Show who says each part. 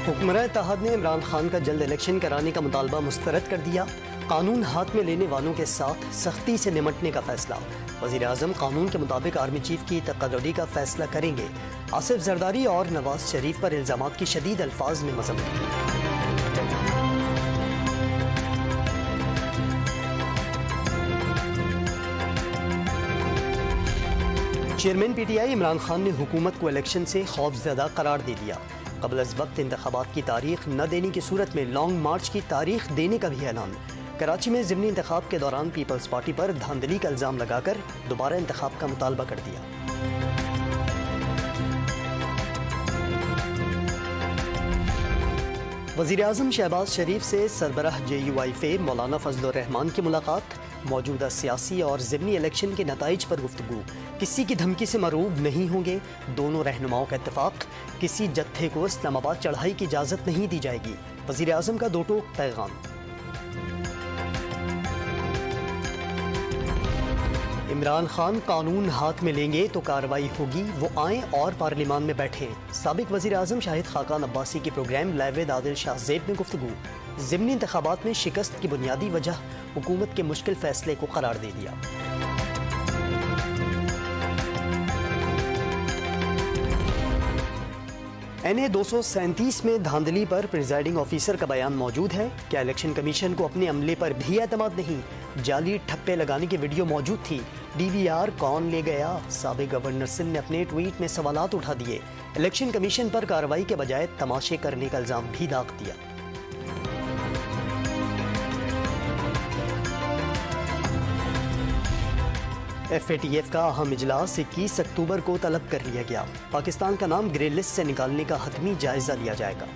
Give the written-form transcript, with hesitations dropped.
Speaker 1: हुक्मरान इत्तेहाद ने इमरान खान का जल्द इलेक्शन कराने का मुतालबा मुस्तरद कर दिया। कानून हाथ में लेने वालों के साथ सख्ती से निमटने का फैसला। वज़ीर आज़म कानून के मुताबिक आर्मी चीफ की तकर्री का फैसला करेंगे। आसिफ जरदारी और नवाज शरीफ पर इल्ज़ामात की शदीद अल्फाज में मज़म्मत। चेयरमैन पीटीआई इमरान खान ने हुकूमत को इलेक्शन से खौफजदा करार दे दिया। कबल अज़ वक्त इंतखाबात की तारीख न देने की सूरत में लॉन्ग मार्च की तारीख देने का भी ऐलान। कराची में ज़िमनी इंतखाब के दौरान पीपल्स पार्टी पर धांधली का इल्ज़ाम लगाकर दोबारा इंतखाब का मुतालबा कर दिया। वज़ीर आज़म शहबाज शरीफ से सरबराह JUIF मौलाना फजलुर रहमान की मुलाकात। मौजूदा सियासी और ज़िमनी इलेक्शन के नताइज पर गुफ्तगू। किसी की धमकी से मरूब नहीं होंगे। दोनों रहनुमाओं का इत्तेफाक। किसी जत्थे को इस्लामाबाद चढ़ाई की इजाज़त नहीं दी जाएगी। वज़ीर आज़म का दो टोक पैगाम। इमरान खान कानून हाथ में लेंगे तो कार्रवाई होगी, वो आएँ और पार्लियामान में बैठें। साबिक वज़ीर आज़म शाहिद खाकान अब्बासी की programme live with Adil Shahzeb में गुफ्तगू। ज़िमनी इंतखाबात में शिकस्त की बुनियादी वजह हुकूमत के मुश्किल फैसले को करार दे दिया। NA 237 में धांधली पर प्रिजाइडिंग ऑफिसर का बयान मौजूद है। क्या इलेक्शन कमीशन को अपने अमले पर भी एतमाद नहीं? जाली ठप्पे लगाने की वीडियो मौजूद थी। DVR कौन ले गया? साबिक गवर्नर सिंध ने अपने ट्वीट में सवालात उठा दिए। इलेक्शन कमीशन पर कार्रवाई के बजाय तमाशे करने का इल्जाम भी दाग दिया। FATF का अहम इजलास 21 अक्टूबर को तलब कर लिया गया। पाकिस्तान का नाम ग्रे लिस्ट से निकालने का हतमी जायजा लिया जाएगा।